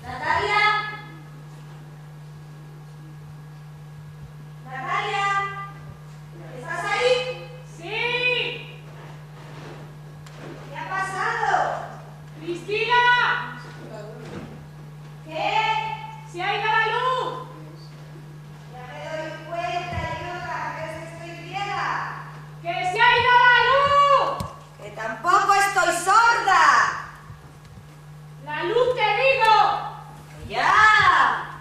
Natalia. Natalia. ¿Estás ahí? ¡Sí! ¿Qué ha pasado? ¡Cristina! ¿Qué? ¡Se ha ido la luz! Ya me doy cuenta, idiota, ¿crees que estoy ciega? ¡Que se ha ido la luz! ¡Que tampoco estoy sorda! ¡La luz te digo! ¡Ya!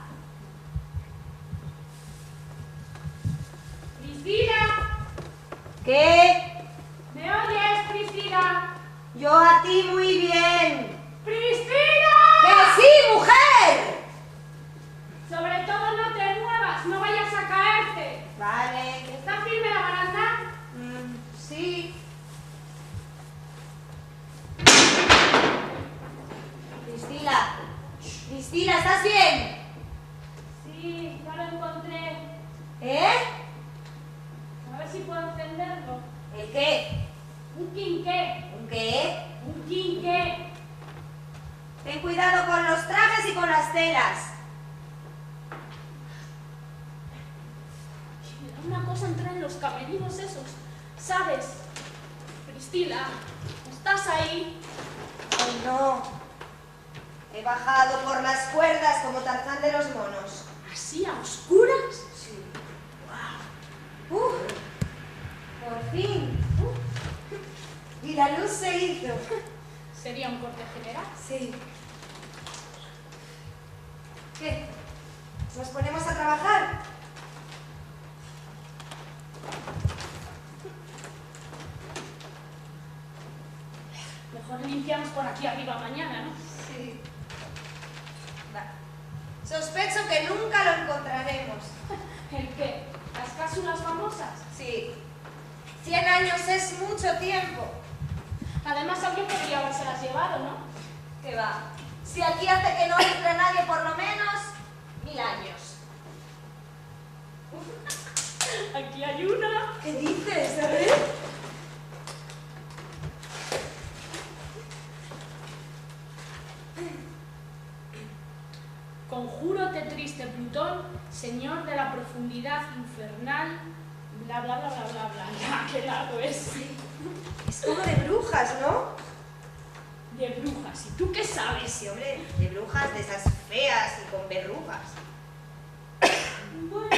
¡Cristina! ¿Qué? ¿Me oyes, Cristina? Yo a ti muy bien. ¡Cristina! ¡Que sí, mujer! Sobre todo no te muevas, no vayas a caerte. Vale. ¿Está firme la baranda? Sí. Cristina. Cristina, ¿estás bien? Sí, ya lo encontré. ¿Eh? A ver si puedo encenderlo. ¿El qué? Un quinqué. ¿Un qué? Un quinqué. Ten cuidado con los trajes y con las telas. Me da una cosa entrar en los camerinos esos. ¿Sabes? Priscila, ¿estás ahí? Ay, no. He bajado por las cuerdas como Tarzán de los monos. ¿Así a oscuras? Sí. Wow. Por fin. Y la luz se hizo. ¿Sería un corte general? Sí. ¿Qué? ¿Nos ponemos a trabajar? Mejor limpiamos por aquí arriba mañana, ¿no? Sí. Va. Sospecho que nunca lo encontraremos. ¿El qué? ¿Las cápsulas famosas? Sí. 100 años es mucho tiempo. Además, alguien podría habérselas llevado, ¿no? ¿Qué va? Si aquí hace que no entre nadie por lo menos 1000 años. Aquí hay una. ¿Qué dices? A ver. Conjúrote, triste Plutón, señor de la profundidad infernal, bla bla bla bla bla bla. Ya, qué largo es. Es como de brujas, ¿no? De brujas. ¿Y tú qué sabes? Sí, hombre, de brujas de esas feas y con verrugas. Bueno.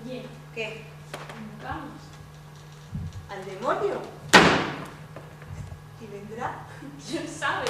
Oye, ¿Qué? invocamos. ¿Al demonio? ¿Y vendrá? ¿Quién sabe?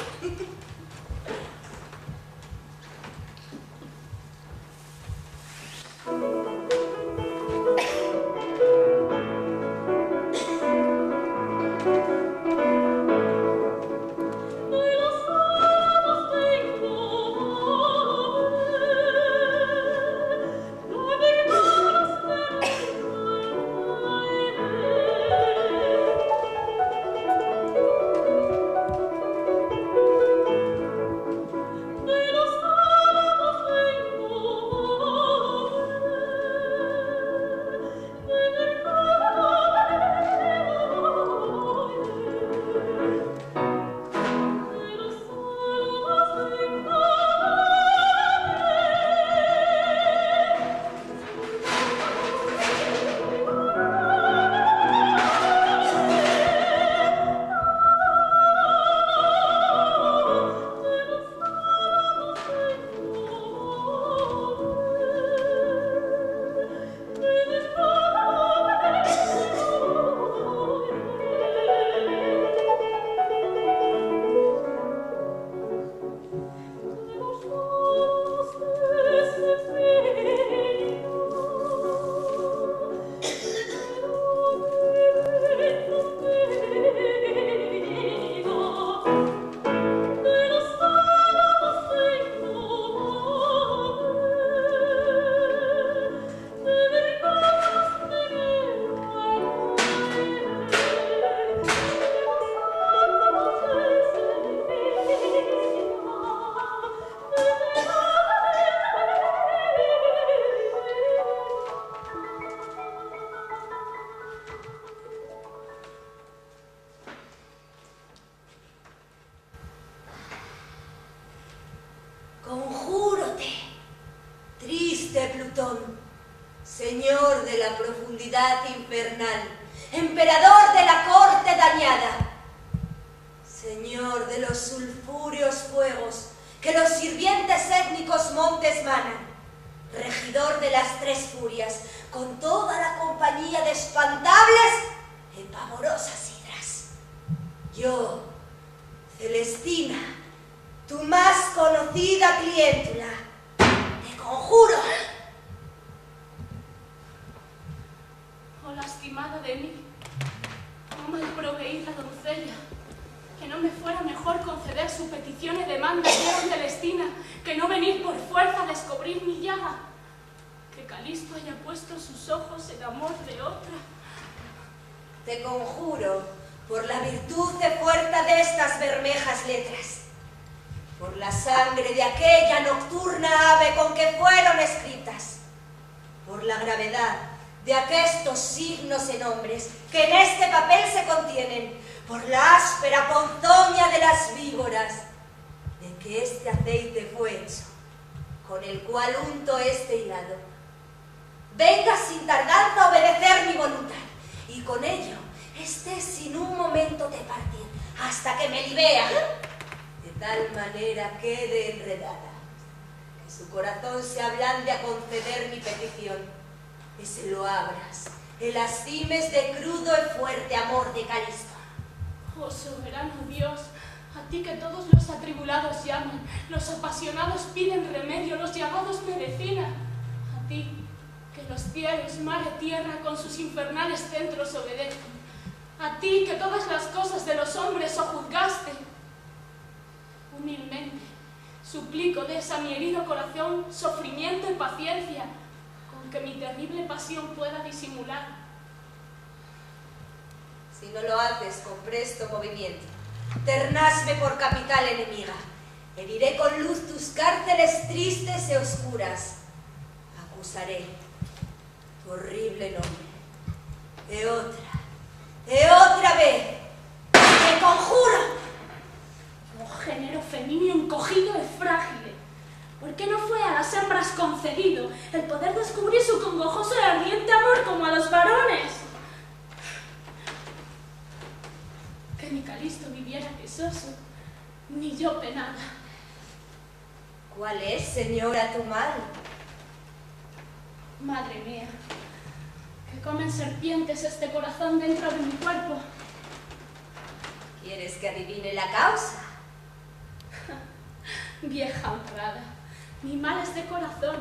Durte, triste Plutón, señor de la profundidad infernal, emperador de la corte dañada, señor de los sulfúreos fuegos que los sirvientes étnicos montes manan, regidor de las tres furias, con toda la compañía de espantables y pavorosas hidras. Yo, Celestina, tu más conocida clientula, te conjuro. Oh, lastimada de mí, cómo mal proveí la doncella, que no me fuera mejor conceder su petición y demanda, dieron Celestina, que no venir por fuerza a descubrir mi llaga, que Calisto haya puesto sus ojos en amor de otra. Te conjuro por la virtud de fuerza de estas bermejas letras, por la sangre de aquella nocturna ave con que fueron escritas, por la gravedad de aquestos signos en hombres que en este papel se contienen, por la áspera ponzoña de las víboras, de que este aceite fue hecho, con el cual unto este hilado. Venga sin tardanza a obedecer mi voluntad, y con ello estés sin un momento de partir, hasta que me libea, de tal manera quede enredada, que su corazón se ablande a conceder mi petición, que se lo abras en las cimes de crudo y fuerte amor de Calisto. Oh soberano Dios, a ti que todos los atribulados llaman, los apasionados piden remedio, los llamados medicina, a ti que los cielos, mar y tierra con sus infernales centros obedecen, a ti que todas las cosas de los hombres sojuzgaste. Humildemente suplico des a mi herido corazón sufrimiento y paciencia, con que mi terrible pasión pueda disimular. Si no lo haces con presto movimiento, ternasme por capital enemiga, heriré con luz tus cárceles tristes y oscuras, acusaré tu horrible nombre, y otra vez, te conjuro. Oh género femenino encogido y frágil, ¿por qué no fue a las hembras concedido el poder descubrir su congojoso y ardiente amor como a los varones? Que ni Calisto viviera quejoso, ni yo penada. ¿Cuál es, señora, tu mal? Madre mía, que comen serpientes este corazón dentro de mi cuerpo. ¿Quieres que adivine la causa? Vieja honrada, mi mal es de corazón.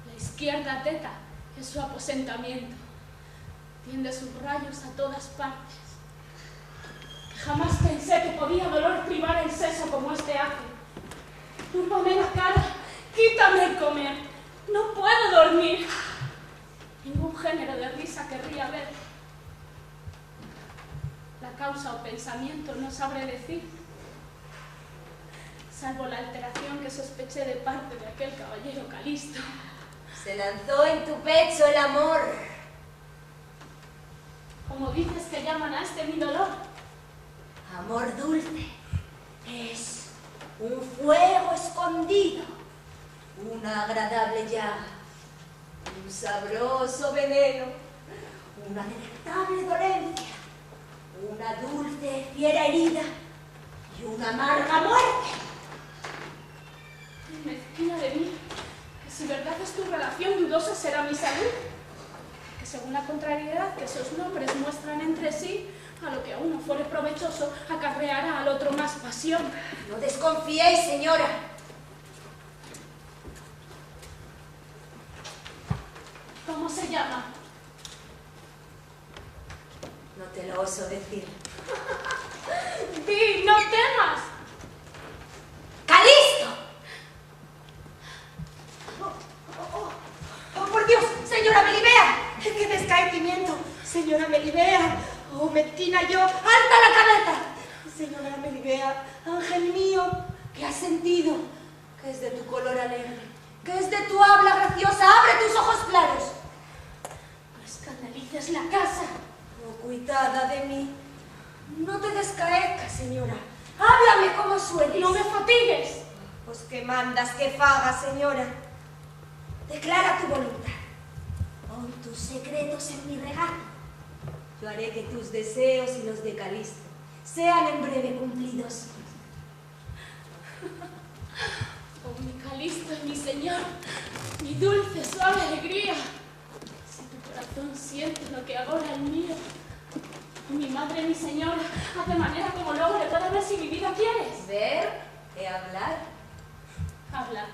La izquierda teta es su aposentamiento. Tiende sus rayos a todas partes. Jamás pensé que podía dolor privar el seso como este hace. Túrbame la cara, quítame el comer. No puedo dormir. Ningún género de risa querría ver. La causa o pensamiento no sabré decir, salvo la alteración que sospeché de parte de aquel caballero Calisto. Se lanzó en tu pecho el amor. Como dices que llaman a este mi dolor. Amor dulce es un fuego escondido, una agradable llaga, un sabroso veneno, una delectable dolencia, una dulce fiera herida y una amarga muerte. Mezquina de mí, que si verdad es tu relación dudosa será mi salud, que según la contrariedad que esos nombres muestran entre sí, a lo que a uno fuere provechoso, acarreará al otro más pasión. No desconfiéis, señora. ¿Cómo se llama? No te lo oso decir. ¡Di, no temas! ¡Calisto! ¡Oh, por Dios! ¡Señora Melibea! ¡Qué descaecimiento! ¡Señora Melibea! ¡Oh, Mezquina yo! ¡Alta la cabeza! Señora Melibea, ángel mío, ¿qué has sentido? ¿Qué es de tu color alegre? ¿Qué es de tu habla graciosa? ¡Abre tus ojos claros! No escandalices la casa. Oh, cuitada de mí. No te descaezcas, señora. Háblame como sueles. No me fatigues. Pues que mandas que faga, señora. Declara tu voluntad. Pon tus secretos en mi regazo. Yo haré que tus deseos y los de Calisto sean en breve cumplidos. Oh, mi Calisto y mi Señor, mi dulce, suave alegría. Si tu corazón siente lo que ahora el mío, mi madre, mi Señora, haz de manera como logre para ver si mi vida quieres. ¿Ver? ¿Y hablar? Hablar.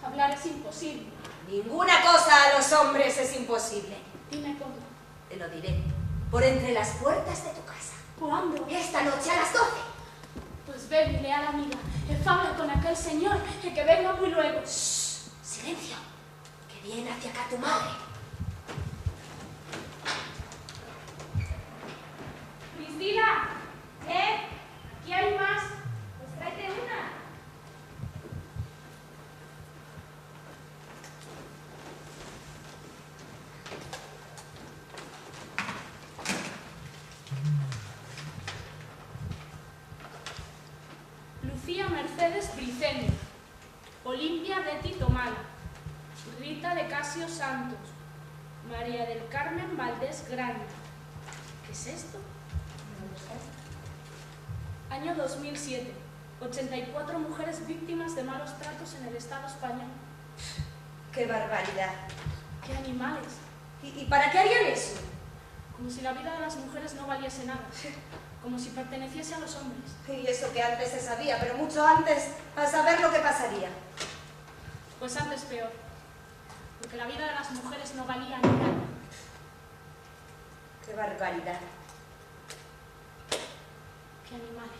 Hablar es imposible. Ninguna cosa a los hombres es imposible. Dime cómo. Te lo diré. Por entre las puertas de tu casa. ¿Cuándo? Esta noche a las 12. Pues ve, mi leal amiga, habla con aquel señor que venga muy luego. Shh, silencio, que viene hacia acá tu madre. Cristina, aquí hay más. Pues tráete una. Lucía Mercedes Briceño, Olimpia de Tomala, Rita de Casio Santos, María del Carmen Valdés Grande. ¿Qué es esto? No lo sé. Año 2007. 84 mujeres víctimas de malos tratos en el Estado español. ¡Qué barbaridad! ¡Qué animales! ¿Y para qué harían eso? Como si la vida de las mujeres no valiese nada. Como si perteneciese a los hombres. Y eso que antes se sabía, pero mucho antes, a saber lo que pasaría. Pues antes peor. Porque la vida de las mujeres no valía ni nada. ¡Qué barbaridad! ¡Qué animales!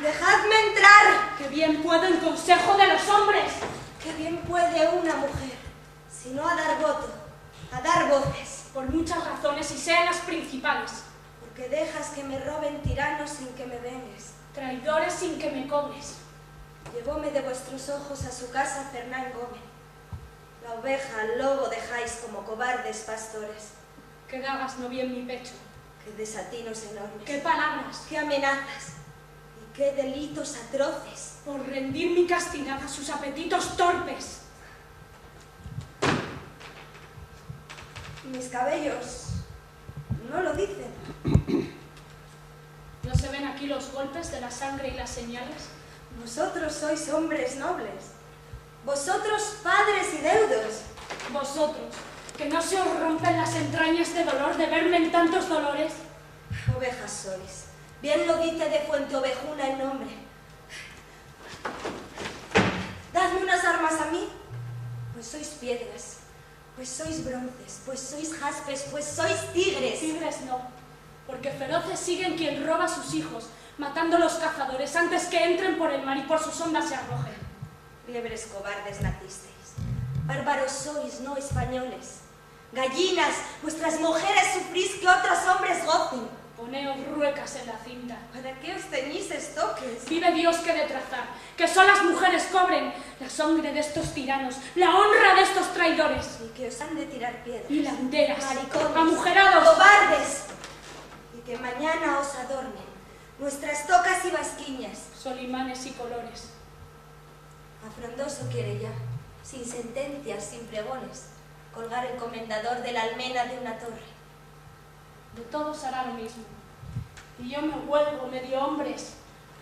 ¡Dejadme entrar! ¡Qué bien puede el consejo de los hombres! ¡Qué bien puede una mujer, si no a dar voto, a dar voces! Por muchas razones y sean las principales. Porque dejas que me roben tiranos sin que me vengues. Traidores sin que me cobres. Llevóme de vuestros ojos a su casa Fernán Gómez. La oveja al lobo dejáis como cobardes pastores. Que dagas no vi en mi pecho. ¡Qué desatinos enormes! ¡Qué palabras! ¡Qué amenazas! ¡Y qué delitos atroces! Por rendir mi castidad a sus apetitos torpes. Mis cabellos no lo dicen. ¿No se ven aquí los golpes de la sangre y las señales? Vosotros sois hombres nobles. Vosotros padres y deudos. Vosotros vosotros, que no se os rompen las entrañas de dolor de verme en tantos dolores. Ovejas sois. Bien lo dice de Fuente Ovejuna el nombre. Dadme unas armas a mí, pues sois piedras, pues sois bronces, pues sois jaspes, pues sois tigres. Tigres no, porque feroces siguen quien roba a sus hijos, matando a los cazadores antes que entren por el mar y por sus ondas se arrojen. Liebres cobardes nacisteis, bárbaros sois, no españoles. Gallinas, vuestras mujeres sufrís que otros hombres gocen. Poneos ruecas en la cinta. ¿Para qué os ceñís estoques? Vive Dios que de trazar, que son las mujeres cobren la sangre de estos tiranos, la honra de estos traidores. Y que os han de tirar piedras. Hilanderas, maricones, amujerados, cobardes. Y que mañana os adornen nuestras tocas y basquiñas. solimanes y colores. A Frondoso quiere ya, sin sentencias, sin pregones, colgar el comendador de la almena de una torre. De todos hará lo mismo. Y yo me vuelvo medio hombres,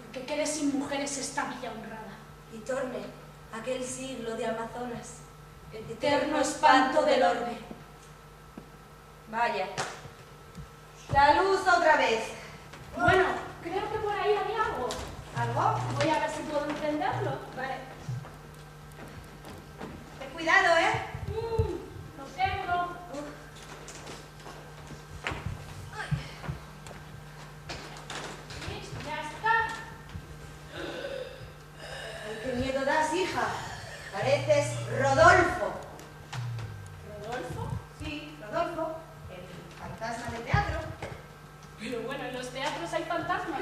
porque quede sin mujeres esta villa honrada. Y torne aquel siglo de Amazonas, el eterno espanto del orbe. Vaya, la luz otra vez. Bueno, creo que por ahí había algo. ¿Algo? Voy a ver si puedo encenderlo. Vale. Ten cuidado, ¿eh? Lo tengo. ¿Listo? Ya está. Ay, qué miedo das, hija. Pareces Rodolfo. ¿Rodolfo? Sí, Rodolfo, el fantasma de teatro. Pero bueno, en los teatros hay fantasmas.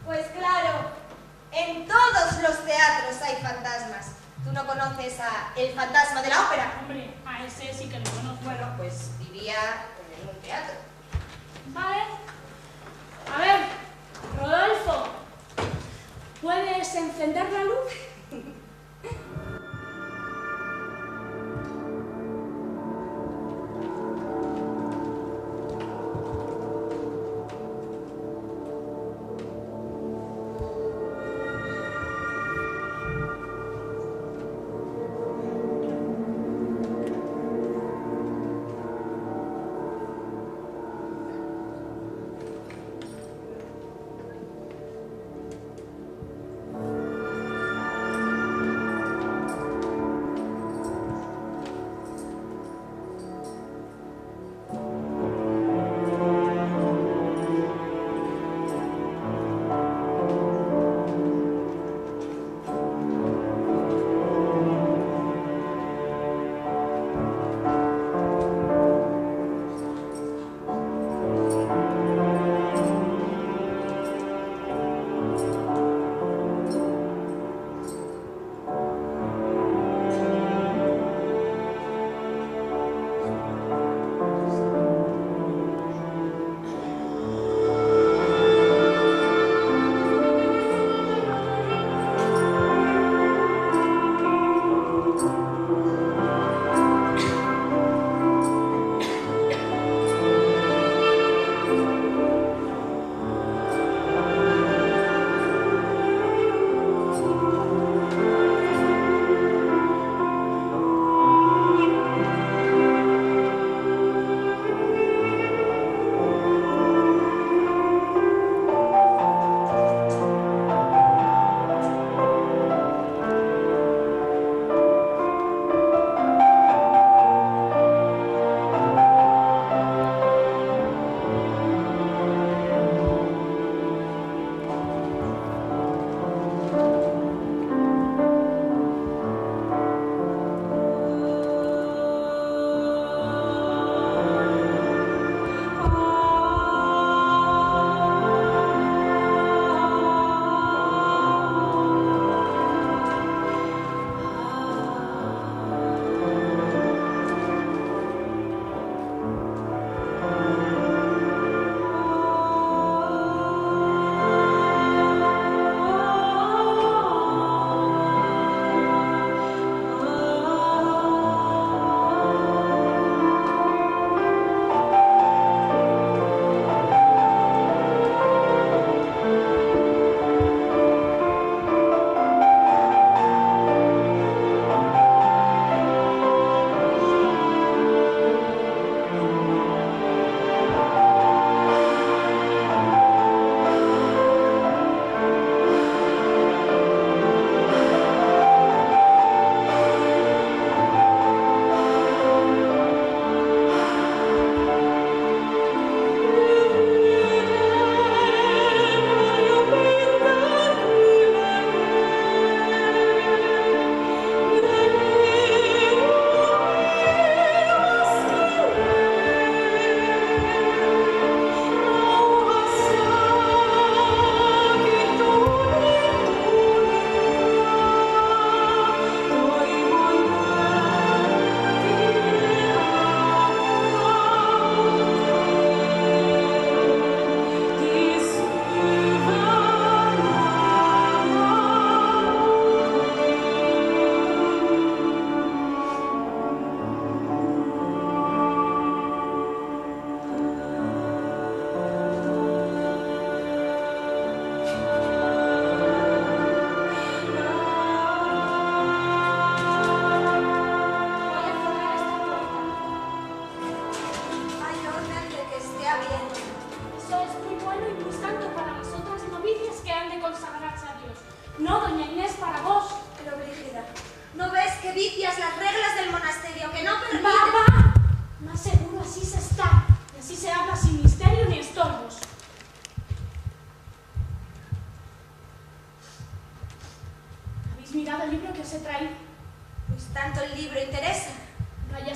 Pues claro, en todos los teatros hay fantasmas. ¿Tú no conoces a el fantasma de la ópera? Hombre, a ese sí que lo conozco. Bueno, pues vivía en un teatro. Vale. A ver, Rodolfo, ¿puedes encender la luz?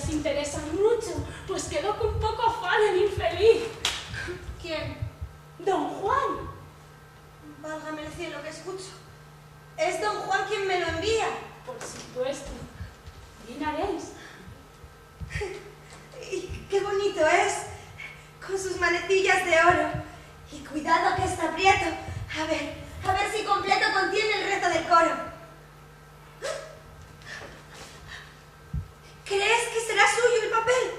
les interesan mucho, pues quedó con poco afán el infeliz. ¿Quién? Don Juan. Válgame el cielo que escucho. Es don Juan quien me lo envía. Por supuesto. Bien haréis. Y qué bonito es, con sus manecillas de oro. Y cuidado que está prieto. A ver si completo contiene el resto del coro. ¿Crees que será suyo el papel?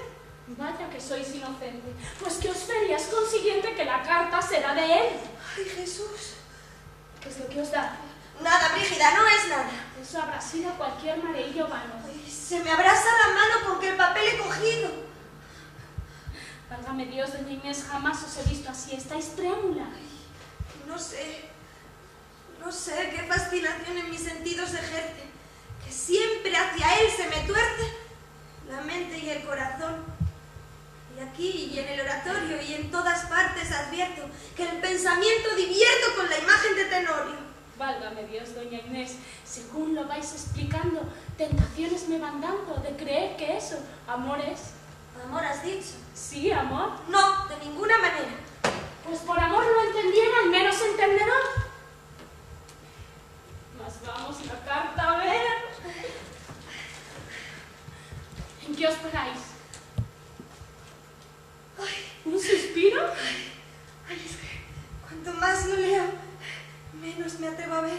Vaya que sois inocente, pues que os verías consiguiente que la carta será de él. Ay, Jesús. ¿Qué es lo que os da? Nada, Brígida, no es nada. Eso habrá sido cualquier mareillo vano. Ay, se me abrasa la mano con que el papel he cogido. Válgame Dios, doña Inés, jamás os he visto así. Estáis trémula. No sé qué fascinación en mis sentidos ejerce, que siempre hacia él se me tuerce la mente y el corazón. Y aquí y en el oratorio y en todas partes advierto que el pensamiento divierto con la imagen de Tenorio. Válgame Dios, doña Inés, según lo vais explicando, tentaciones me van dando de creer que eso, amor es. ¿Amor has dicho? Sí, amor. No, de ninguna manera. Pues por amor lo entendiera, al menos entenderán. Mas vamos la carta a ver. ¿En qué os pegáis? Ay, ¿Un suspiro? ay, es que cuanto más lo leo, menos me atrevo a ver.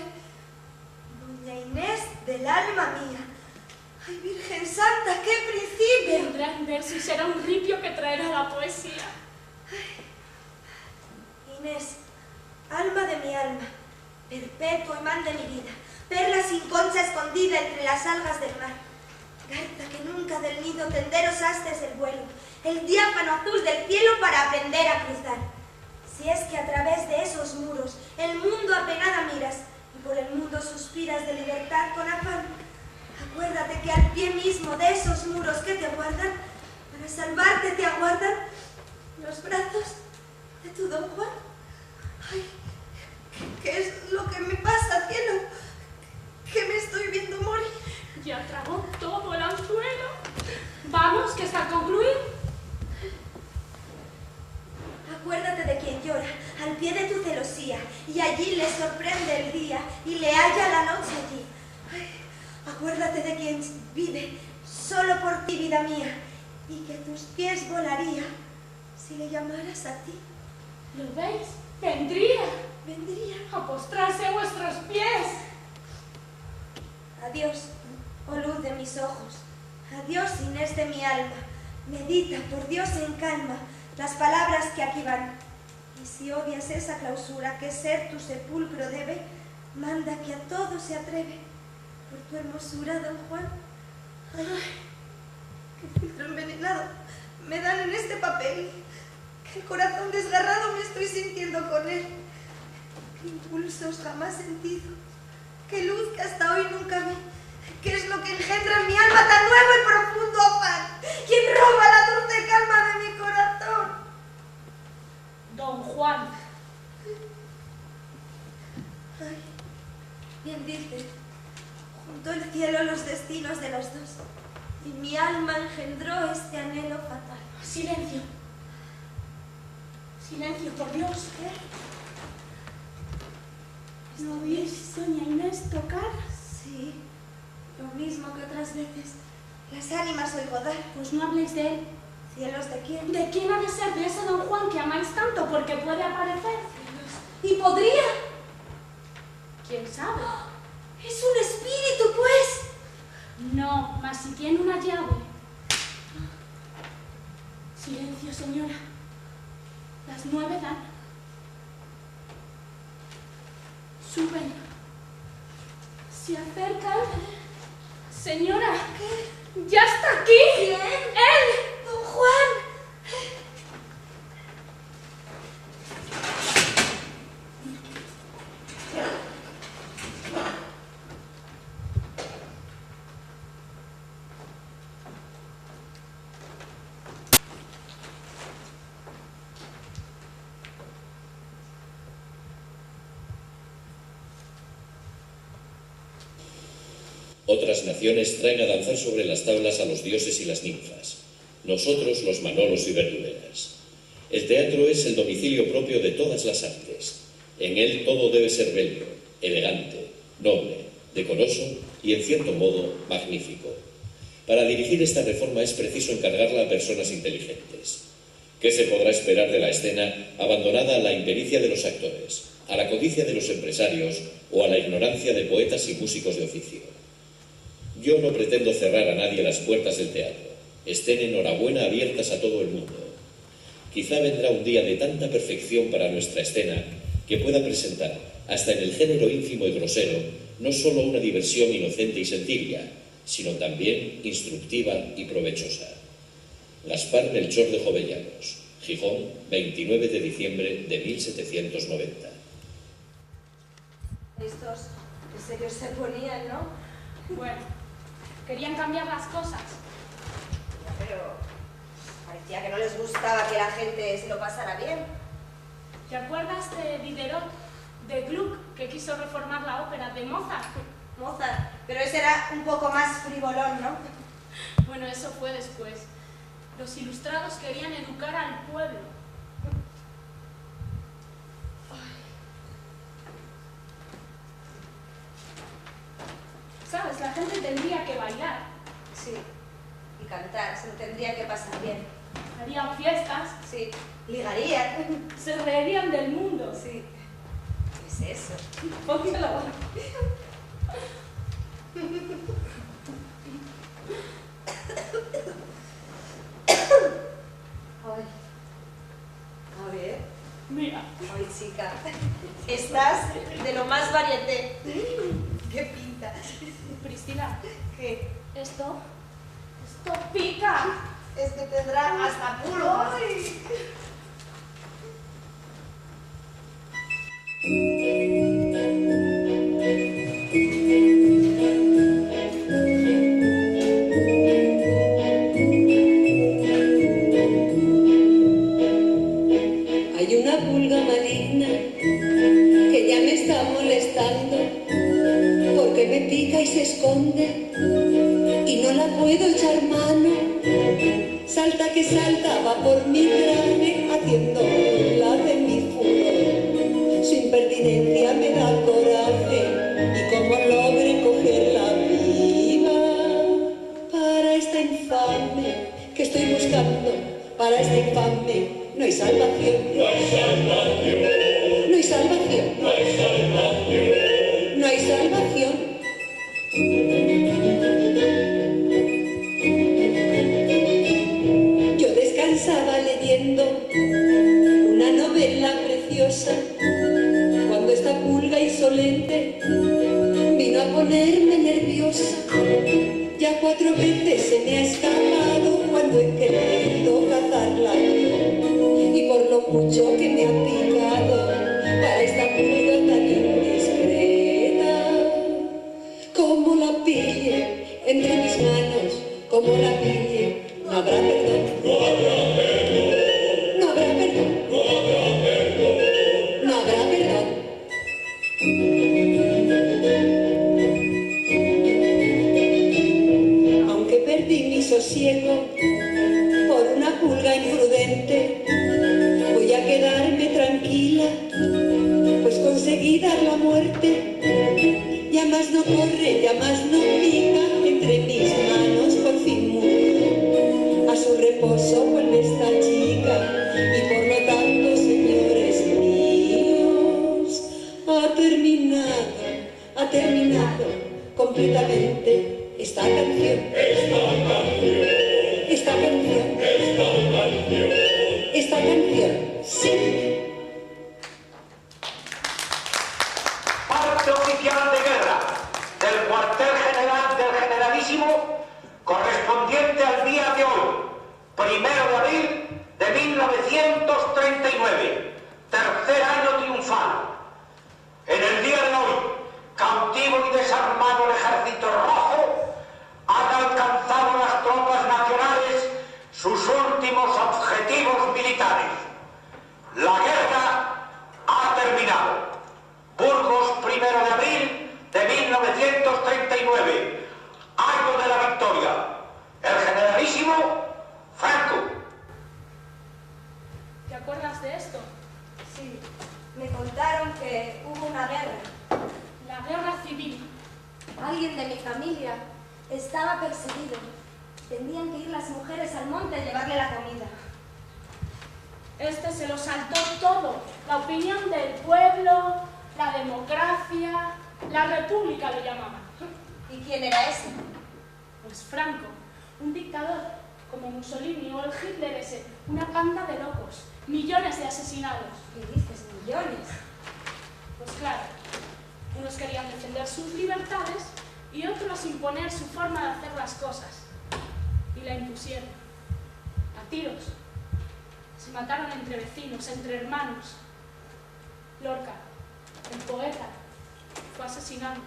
Doña Inés del alma mía. Ay, Virgen Santa, qué principio. Vendrá en verso y será un ripio que traerá la poesía. Inés, alma de mi alma, perpetuo imán de mi vida, perla sin concha escondida entre las algas del mar, garza que nunca del nido tenderos hastes el vuelo, el diáfano azul del cielo para aprender a cruzar. Si es que a través de esos muros el mundo apenada miras y por el mundo suspiras de libertad con afán, acuérdate que al pie mismo de esos muros que te guardan, para salvarte te aguardan los brazos de tu don Juan. Ay, ¿qué es lo que me pasa, cielo? Que me estoy viendo morir. Ya tragó todo el anzuelo. Vamos, que está a concluir. Acuérdate de quien llora al pie de tu celosía y allí le sorprende el día y le halla la noche allí. Ay, acuérdate de quien vive solo por ti, vida mía, y que a tus pies volaría si le llamaras a ti. ¿Lo veis? Vendría Vendría. a postrarse a vuestros pies. Adiós, oh luz de mis ojos. Adiós, Inés de mi alma. Medita, por Dios, en calma las palabras que aquí van. Y si odias esa clausura que ser tu sepulcro debe, manda que a todo se atreve por tu hermosura, don Juan. Ay, qué filtro envenenado me dan en este papel. Qué corazón desgarrado me estoy sintiendo con él. Qué impulsos jamás sentido. Qué luz que hasta hoy nunca vi. ¿Qué es lo que engendra en mi alma tan nuevo y profundo afán? ¿Quién roba la dulce calma de mi corazón? Don Juan. Ay, bien dices. Juntó el cielo los destinos de los dos. Y mi alma engendró este anhelo fatal. Silencio. Silencio, por Dios. ¿No oís, doña Inés, tocar? Sí, lo mismo que otras veces. Las ánimas oigo dar. Pues no habléis de él. ¿Cielos de quién? ¿De quién ha de ser? De ese don Juan que amáis tanto, porque puede aparecer. ¿Y podría? ¿Quién sabe? ¡Es un espíritu, pues! No, mas si tiene una llave. Silencio, señora. Las 9 dan. Suben. Se acercan. Señora. ¿Qué? ¡Ya está aquí! ¿Quién? ¡Él! ¡Don Juan! Otras naciones traen a danzar sobre las tablas a los dioses y las ninfas. Nosotros los manolos y verduleras. El teatro es el domicilio propio de todas las artes. En él todo debe ser bello, elegante, noble, decoroso y, en cierto modo, magnífico. Para dirigir esta reforma es preciso encargarla a personas inteligentes. ¿Qué se podrá esperar de la escena abandonada a la impericia de los actores, a la codicia de los empresarios o a la ignorancia de poetas y músicos de oficio? Yo no pretendo cerrar a nadie las puertas del teatro. Estén enhorabuena abiertas a todo el mundo. Quizá vendrá un día de tanta perfección para nuestra escena que pueda presentar, hasta en el género ínfimo y grosero, no solo una diversión inocente y sencilla, sino también instructiva y provechosa. Gaspar Melchor de Jovellanos, Gijón, 29 de diciembre de 1790. Estos, en serio se ponían, ¿no? Bueno, querían cambiar las cosas. Pero parecía que no les gustaba que la gente se lo pasara bien. ¿Te acuerdas de Diderot, de Gluck, que quiso reformar la ópera de Mozart? Mozart, pero ese era un poco más frivolón, ¿no? Bueno, eso fue después. Los ilustrados querían educar al pueblo. ¿Sabes? La gente tendría que bailar. Sí, y cantar, se lo tendría que pasar bien. Harían fiestas. Sí, ligarían. Se reirían del mundo. Sí. ¿Qué es eso? Póntelo. A ver. Mira. Ay, chica, estás de lo más variete. ¿Qué pinta? Priscila, ¿Qué? esto pica. Es que tendrá hasta pulgas. Hay una pulga maligna que ya me está molestando porque me pica y se esconde y no la puedo echar mano. Salta que salta, va por mi carne haciendo burla de mi furor. Su impertinencia me da coraje y como logre cogerla viva para esta infame que estoy buscando, para esta infame. No hay salvación. No hay salvación. No hay salvación. No hay salvación. No hay salvación. Yo descansaba leyendo una novela preciosa cuando esta pulga insolente vino a ponerme nerviosa. Ya 4 veces se me ha escapado cuando he querido cazarla y por lo mucho que me ha picado para esta pulga tan indiscreta. Como la pille entre mis manos, como la pille, no habrá perdón. No habrá perdón. No habrá perdón. No habrá perdón. No habrá perdón. Aunque perdí mi sosiego por una pulga imprudente, voy a quedarme tranquila, pues conseguí dar la muerte. Ya más no corre, ya más no pica, entre mis manos por fin murió. A su reposo vuelve esta chica, y por lo tanto, señores míos, ha terminado completamente esta canción. Esta canción. Esta canción, sí. Parte oficial de guerra del cuartel general del generalísimo correspondiente al día de hoy, 1 de abril de 1939, tercer año triunfal. En el día de hoy, cautivo y desarmado el ejército rojo, han alcanzado las tropas nacionales sus últimos objetivos militares. La guerra ha terminado. Burgos, 1 de abril de 1939. año de la victoria. El generalísimo Franco. ¿Te acuerdas de esto? Sí, me contaron que hubo una guerra. La guerra civil. Alguien de mi familia estaba perseguido. Tendrían que ir las mujeres al monte a llevarle la comida. Este se lo saltó todo. La opinión del pueblo, la democracia, la república lo llamaban. ¿Y quién era ese? Pues Franco, un dictador como Mussolini o el Hitler ese, una banda de locos, millones de asesinados. ¿Qué dices? ¿Millones? Pues claro, unos querían defender sus libertades y otros imponer su forma de hacer las cosas. Y la impusieron. A tiros. Se mataron entre vecinos, entre hermanos. Lorca, el poeta, fue asesinado.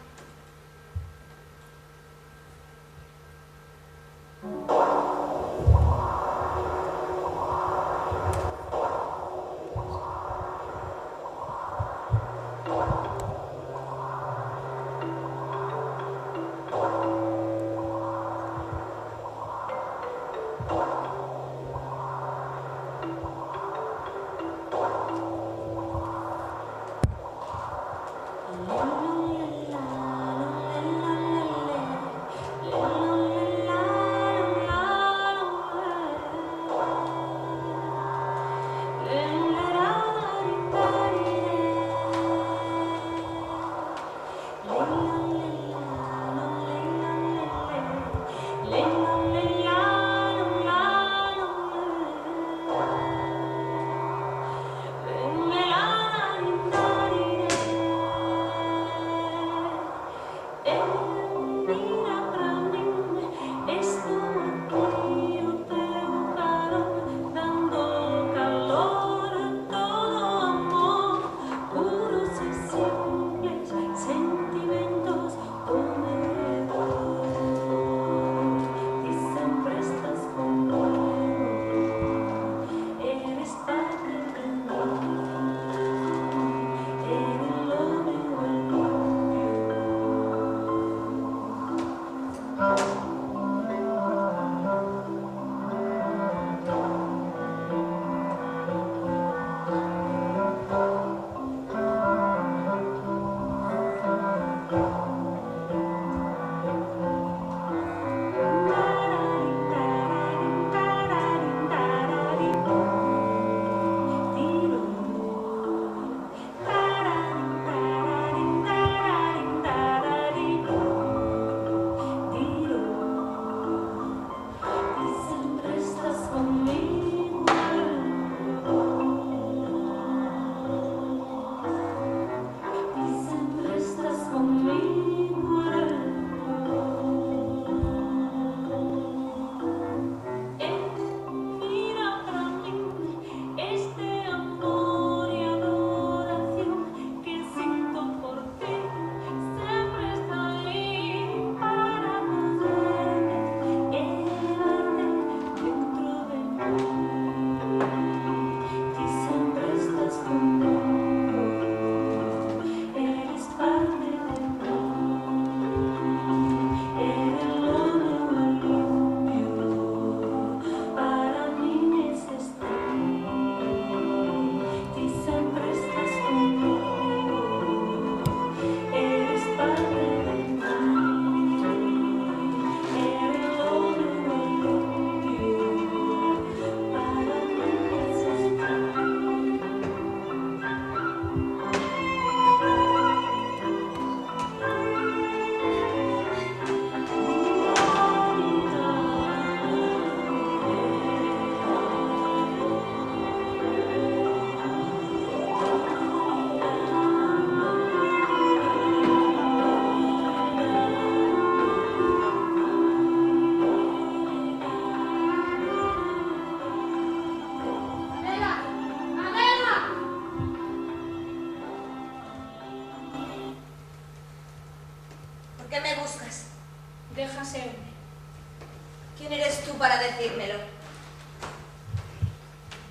decírmelo.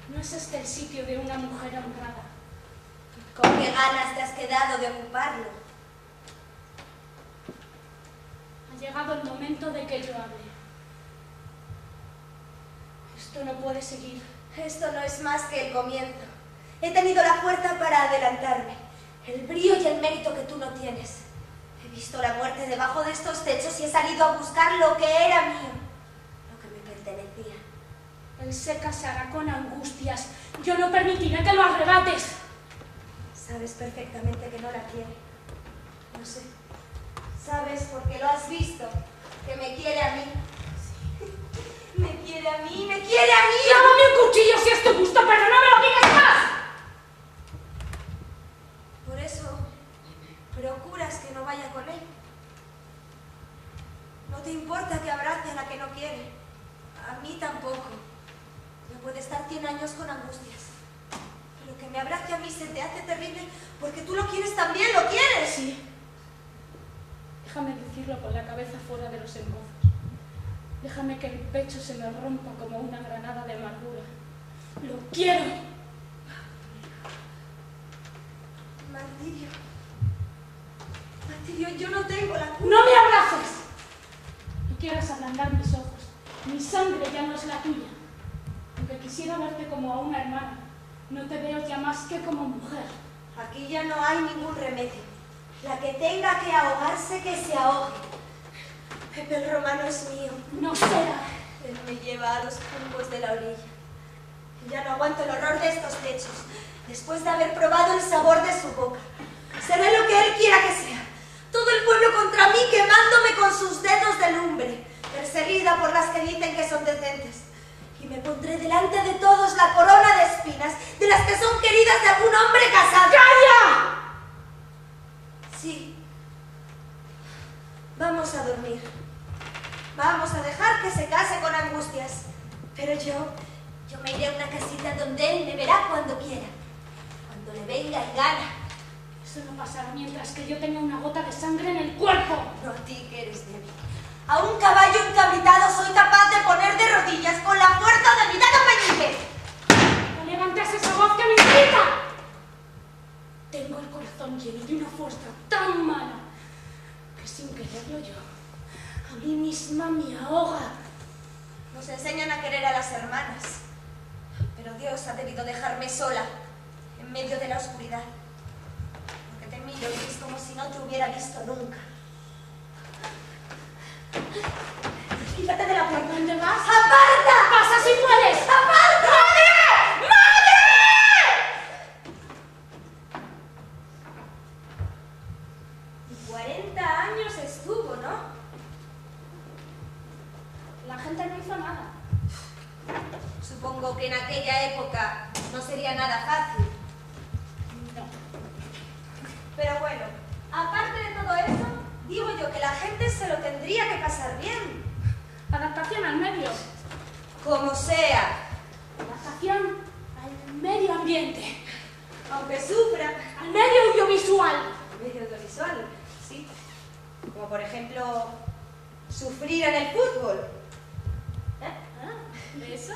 ¿No es este el sitio de una mujer honrada? ¿Con qué ganas te has quedado de ocuparlo? llegado el momento de que yo hable. Esto no puede seguir. Esto no es más que el comienzo. He tenido la fuerza para adelantarme, el brío y el mérito que tú no tienes. He visto la muerte debajo de estos techos y he salido a buscar lo que era mío, lo que me pertenecía. Él se casará con Angustias. Yo no permitiré que lo arrebates. Sabes perfectamente que no la quiere. No sé. Sabes porque lo has visto, que me quiere a mí. Sí. Me quiere a mí, me quiere a mí. ¡Llámame un cuchillo si es tu gusto, pero no me lo digas más! Por eso procuras que no vaya con él. No te importa que abrace a la que no quiere. A mí tampoco. No puede estar 100 años con Angustias. Pero que me abrace a mí se te hace terrible porque tú lo quieres también, ¿lo quieres? Sí. Déjame decirlo con la cabeza fuera de los embozos. Déjame que el pecho se me rompa como una granada de amargura. ¡Lo quiero! Martirio. Martirio, yo no tengo la culpa. ¡No me abraces! No quieras ablandar mis ojos. Mi sangre ya no es la tuya. Aunque quisiera verte como a una hermana, no te veo ya más que como mujer. Aquí ya no hay ningún remedio. La que tenga que ahogarse, que se ahogue. Pepe el Romano es mío. No será. Él me lleva a los juncos de la orilla. Ya no aguanto el horror de estos techos. Después de haber probado el sabor de su boca. Seré lo que él quiera que sea. Todo el pueblo contra mí, quemándome con sus dedos de lumbre. Perseguida por las que dicen que son decentes. Y me pondré delante de todos la corona de espinas, de las que son queridas de algún hombre casado. ¡Calla! Sí. Vamos a dormir. Vamos a dejar que se case con Angustias. Pero yo me iré a una casita donde él me verá cuando quiera. Cuando le venga en gana. Eso no pasará mientras que yo tenga una gota de sangre en el cuerpo. No a ti que eres débil. A un caballo encabritado soy capaz de poner de rodillas con la fuerza de mi dedo meñique. No levantes esa voz que me incita. Tengo el corazón lleno de una fuerza tan mala que sin quererlo yo, a mí misma me ahoga. Nos enseñan a querer a las hermanas, pero Dios ha debido dejarme sola, en medio de la oscuridad. Porque te miro y es como si no te hubiera visto nunca. Quítate de la puerta. ¿Dónde vas? ¡Aparta! ¡Pasa si puedes! ¡Aparta! ¡Madre! ¡Madre! 40 años estuvo, ¿no? La gente no hizo nada. Supongo que en aquella época no sería nada fácil. No. Pero bueno, aparte de todo eso, digo yo que la gente se lo tendría que pasar bien. Adaptación al medio. Como sea. Adaptación al medio ambiente. Aunque sufra. Al medio audiovisual. Medio audiovisual, sí. Como por ejemplo, sufrir en el fútbol. Eso.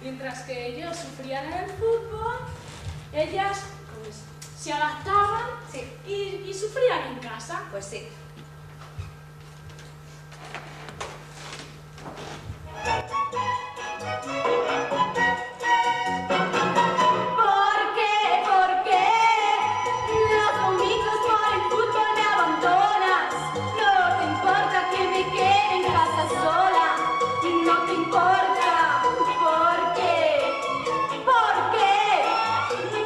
Mientras que ellos sufrían en el fútbol, ellas pues se adaptaban Sí. y sufrían en casa. Pues sí. ¿Por qué? ¿Por qué? Los domingos por el fútbol me abandonas. No te importa que me quede en casa sola. No te importa. ¿Por qué? ¿Por qué?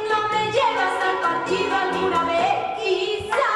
No me llevas al partido alguna vez. Quizá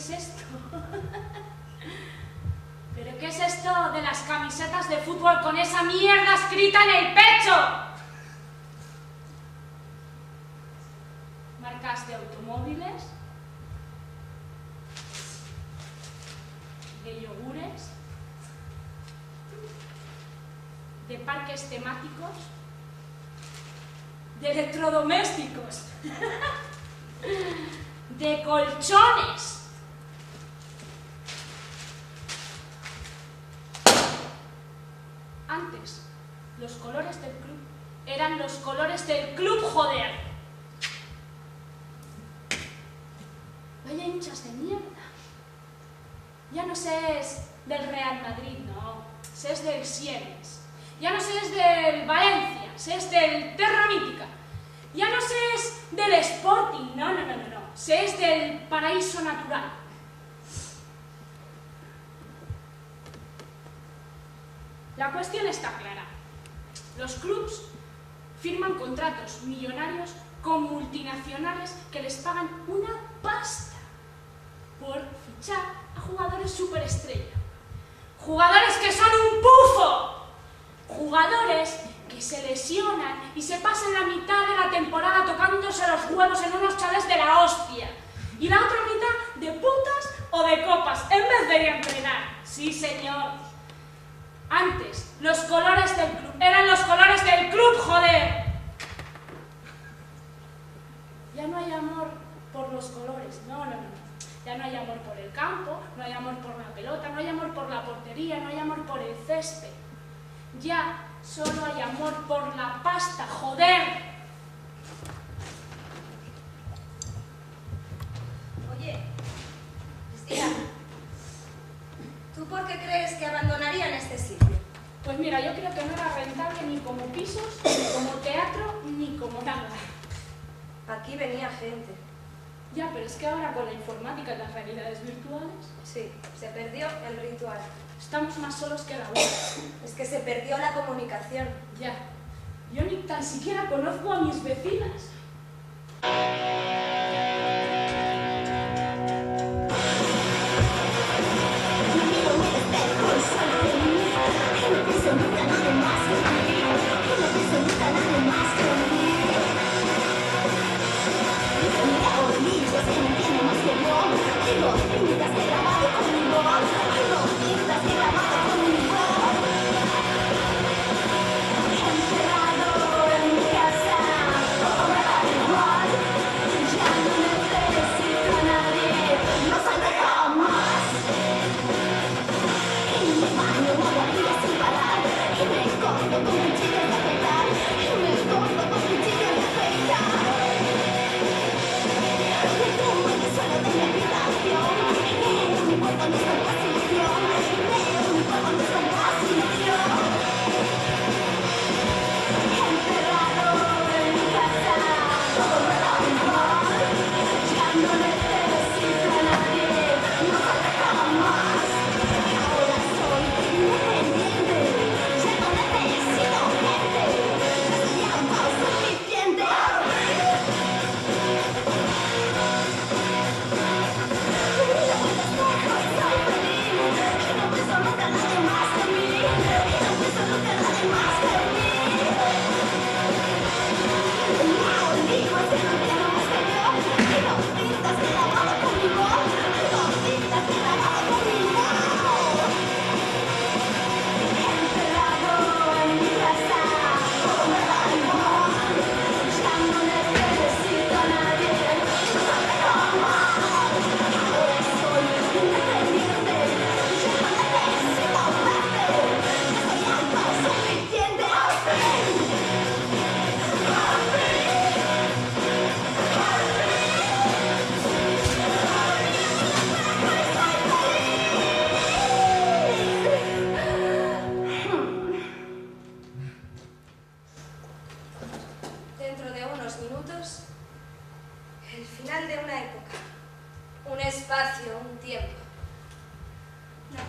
es esto? ¿Pero qué es esto de las camisetas de fútbol con esa mierda escrita en el pecho? Marcas de automóviles, de yogures, de parques temáticos, de electrodomésticos, de colchones. Antes, los colores del club eran los colores del club, joder. Vaya hinchas de mierda. Ya no se es del Real Madrid, no. Se es del Siemens. Ya no se es del Valencia, se es del Terra Mítica. Ya no se es del Sporting, no. Se es del Paraíso Natural. La cuestión está clara. Los clubs firman contratos millonarios con multinacionales que les pagan una pasta por fichar a jugadores superestrella. Jugadores que son un pufo. Jugadores que se lesionan y se pasan la mitad de la temporada tocándose los huevos en unos chalés de la hostia. Y la otra mitad de putas o de copas, en vez de ir a entrenar. Sí, señor. Antes, los colores del club eran los colores del club, joder. Ya no hay amor por los colores, no. Ya no hay amor por el campo, no hay amor por la pelota, no hay amor por la portería, no hay amor por el césped. Ya solo hay amor por la pasta, joder. Oye, Cristina, ¿tú por qué crees que abandonarían este sitio? Pues mira, yo creo que no era rentable ni como pisos, ni como teatro, ni como nada. Aquí venía gente. Ya, pero es que ahora con la informática y las realidades virtuales... Sí, se perdió el ritual. Estamos más solos que la boda. Es que se perdió la comunicación. Ya, yo ni tan siquiera conozco a mis vecinas.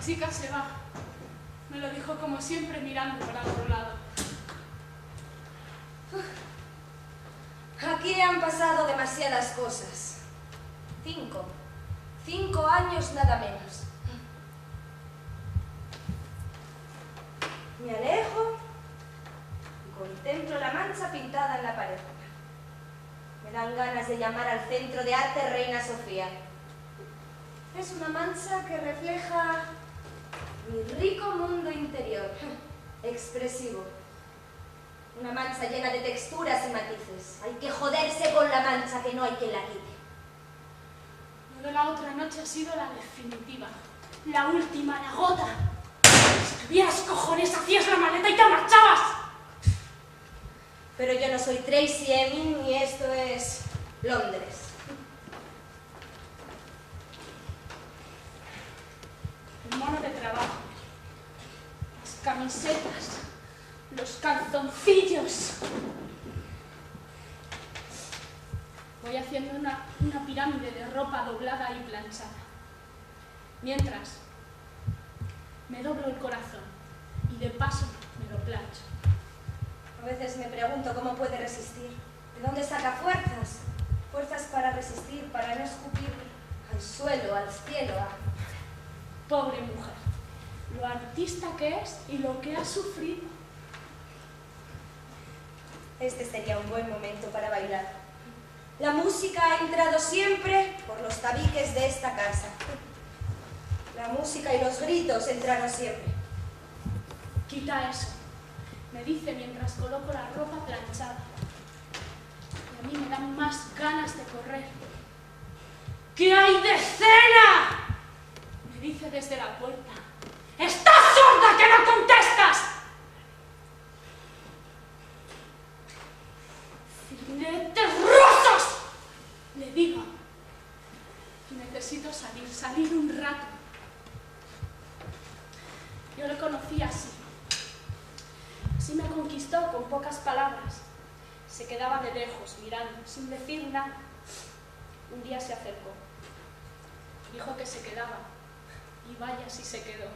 chica se va. Me lo dijo como siempre mirando para otro lado. Aquí han pasado demasiadas cosas. 5 5 años nada menos. Me alejo y contemplo la mancha pintada en la pared. Me dan ganas de llamar al Centro de Arte Reina Sofía. Es una mancha que refleja mi rico mundo interior, expresivo. Una mancha llena de texturas y matices. Hay que joderse con la mancha, que no hay quien la quite. Lo de la otra noche ha sido la definitiva, la última, la gota. Si tuvieras cojones, hacías la maleta y te marchabas. Pero yo no soy Tracy Emin y esto es Londres. El mono de trabajo, las camisetas, los calzoncillos. Voy haciendo una pirámide de ropa doblada y planchada. Mientras, me doblo el corazón y de paso me lo plancho. A veces me pregunto cómo puede resistir. ¿De dónde saca fuerzas? Fuerzas para resistir, para no escupir al suelo, al cielo. Pobre mujer, lo artista que es y lo que ha sufrido. Este sería un buen momento para bailar. La música ha entrado siempre por los tabiques de esta casa. La música y los gritos entraron siempre. Quita eso, me dice mientras coloco la ropa planchada. Y a mí me dan más ganas de correr. ¿Qué hay de cena? Me dice desde la puerta. ¡Estás sorda que no contestas! ¡Filetes rusos! Le digo. Necesito salir un rato. Yo le conocí así. Así me conquistó con pocas palabras. Se quedaba de lejos, mirando, sin decir nada. Un día se acercó. Dijo que se quedaba. Y vaya si se quedó.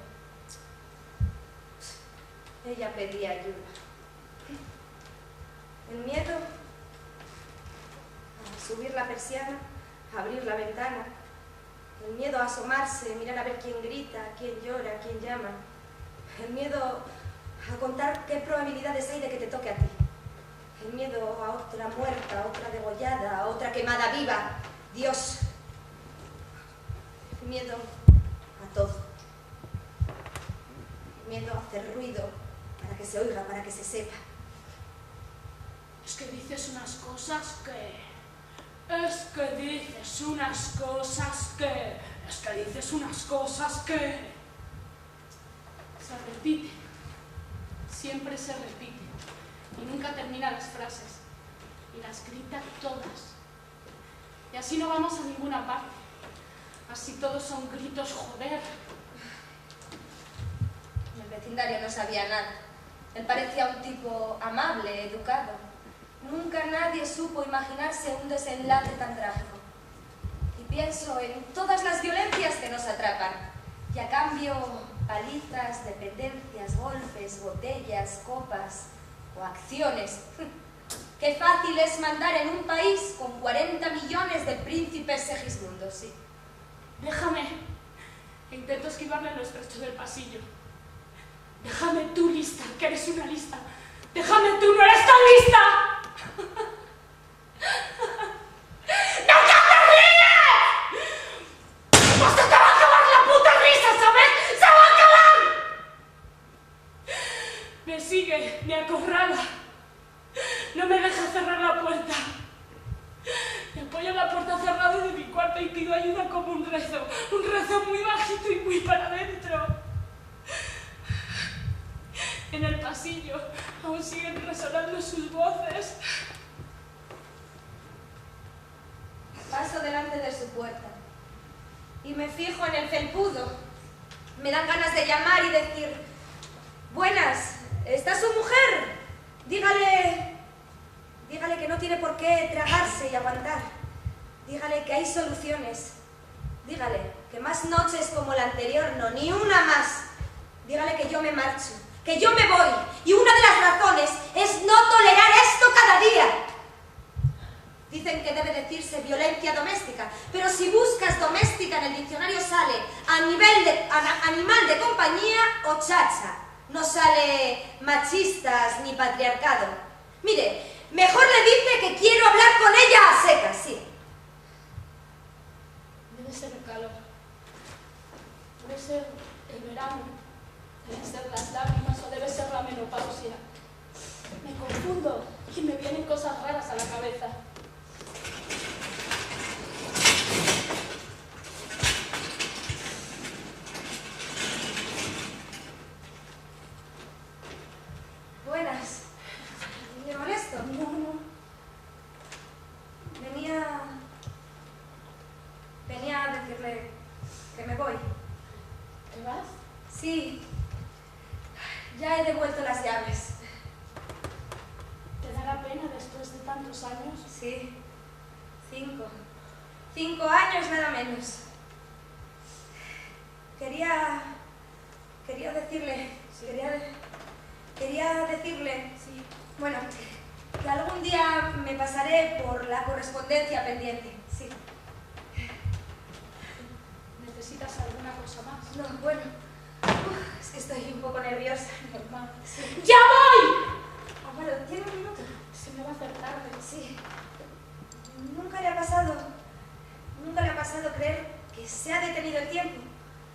Ella pedía ayuda. El miedo a subir la persiana, a abrir la ventana. El miedo a asomarse, mirar a ver quién grita, quién llora, quién llama. El miedo a contar qué probabilidades hay de que te toque a ti. El miedo a otra muerta, a otra degollada, a otra quemada viva. Dios. El miedo a todo. El miedo a hacer ruido para que se oiga, para que se sepa. Es que dices unas cosas que... Es que dices unas cosas que... Es que dices unas cosas que... Se repite. Siempre se repite. Y nunca termina las frases. Y las grita todas. Y así no vamos a ninguna parte. Así todos son gritos, joder. Y el vecindario no sabía nada. Él parecía un tipo amable, educado. Nunca nadie supo imaginarse un desenlace tan trágico. Y pienso en todas las violencias que nos atrapan. Y a cambio, palizas, dependencias, golpes, botellas, copas o acciones. Qué fácil es mandar en un país con 40 millones de príncipes segismundos, sí. Déjame. Intento esquivarle lo estrecho del pasillo. Déjame tú lista, que eres una lista. Déjame tú, no eres tan lista. ¡No te ríes! ¡Pues se te va a acabar la puta risa, ¿sabes? ¡Se va a acabar! Me sigue, me acorrala. No me deja cerrar la puerta. Me apoyo en la puerta cerrada de mi cuarto y pido ayuda como un rezo muy bajito y muy para adentro. En el pasillo aún siguen resonando sus voces. Paso delante de su puerta y me fijo en el felpudo. Me dan ganas de llamar y decir: buenas, ¿está su mujer? Dígale que no tiene por qué tragarse y aguantar. Dígale que hay soluciones. Dígale que más noches como la anterior no, ni una más. Dígale que yo me marcho, que yo me voy. Y una de las razones es no tolerar esto cada día. Dicen que debe decirse violencia doméstica, pero si buscas doméstica en el animal de compañía o chacha. No sale machistas ni patriarcado. Mire, mejor le dice que quiero hablar con ella a secas, sí. Debe ser el calor. Debe ser el verano. Deben ser las lágrimas o debe ser la menopausia. Me confundo y me vienen cosas raras a la cabeza. Buenas. ¿Me molesto? No. Venía a decirle que me voy. ¿Te vas? Sí. Ya he devuelto las llaves. ¿Te dará pena después de tantos años? Sí. 5. 5 años nada menos. Quería decirle... Quería decirle... Sí. Bueno, que algún día me pasaré por la correspondencia pendiente. Sí. ¿Necesitas alguna cosa más? No, bueno. Es que estoy un poco nerviosa. Normal. Sí. ¡Ya voy! Ah, bueno, ¿tiene un minuto? Se me va a hacer tarde. Sí. Nunca le ha pasado creer que se ha detenido el tiempo,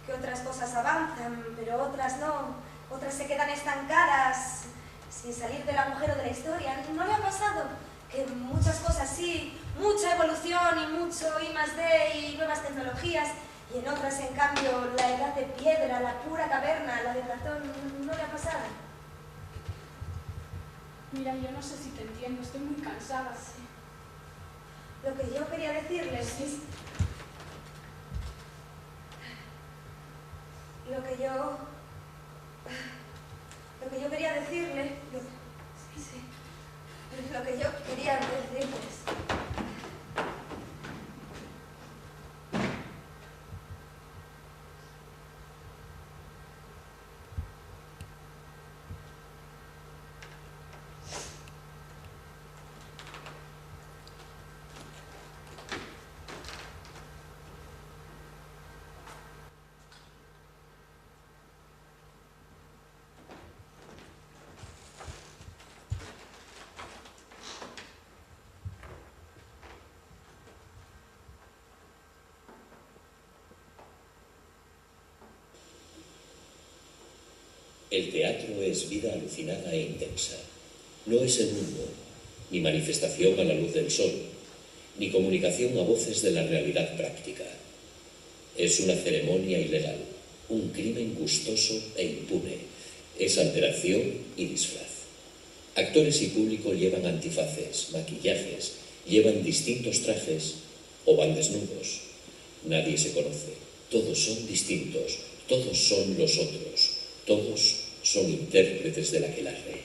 que otras cosas avanzan, pero otras no, otras se quedan estancadas, sin salir del agujero de la historia. ¿No le ha pasado que muchas cosas sí, mucha evolución y mucho I+D y nuevas tecnologías, y en otras, en cambio, la edad de piedra, la pura caverna, la de Platón, no le ha pasado? Mira, yo no sé si te entiendo, estoy muy cansada. Sí. Lo que yo quería decirles es... Lo que yo quería decirle... Lo que yo quería decirles... El teatro es vida alucinada e intensa. No es el mundo, ni manifestación a la luz del sol, ni comunicación a voces de la realidad práctica. Es una ceremonia ilegal, un crimen gustoso e impune. Es alteración y disfraz. Actores y público llevan antifaces, maquillajes, llevan distintos trajes o van desnudos. Nadie se conoce. Todos son distintos, todos son los otros, todos son intérpretes del aquelarre.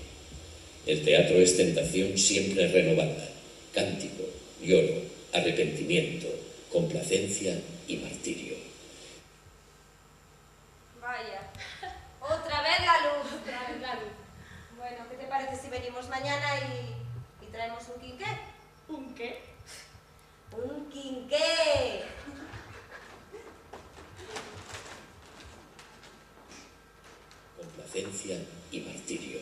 El teatro es tentación siempre renovada, cántico, lloro, arrepentimiento, complacencia y martirio. Vaya, otra vez la luz. Otra vez la luz. Bueno, ¿qué te parece si venimos mañana y traemos un quinqué? ¿Un qué? ¡Un quinqué! Complacencia y martirio.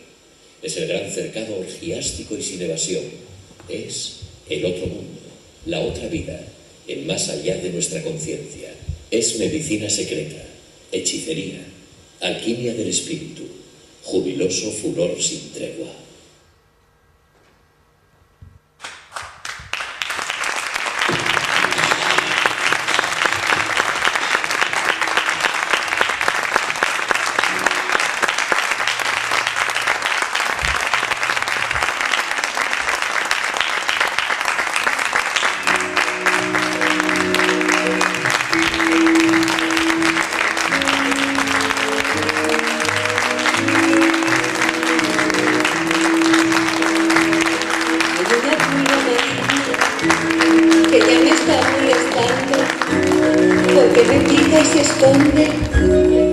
Es el gran cercado orgiástico y sin evasión. Es el otro mundo, la otra vida, el más allá de nuestra conciencia. Es medicina secreta, hechicería, alquimia del espíritu, jubiloso furor sin tregua. Que ya me está molestando, porque me pica y se esconde.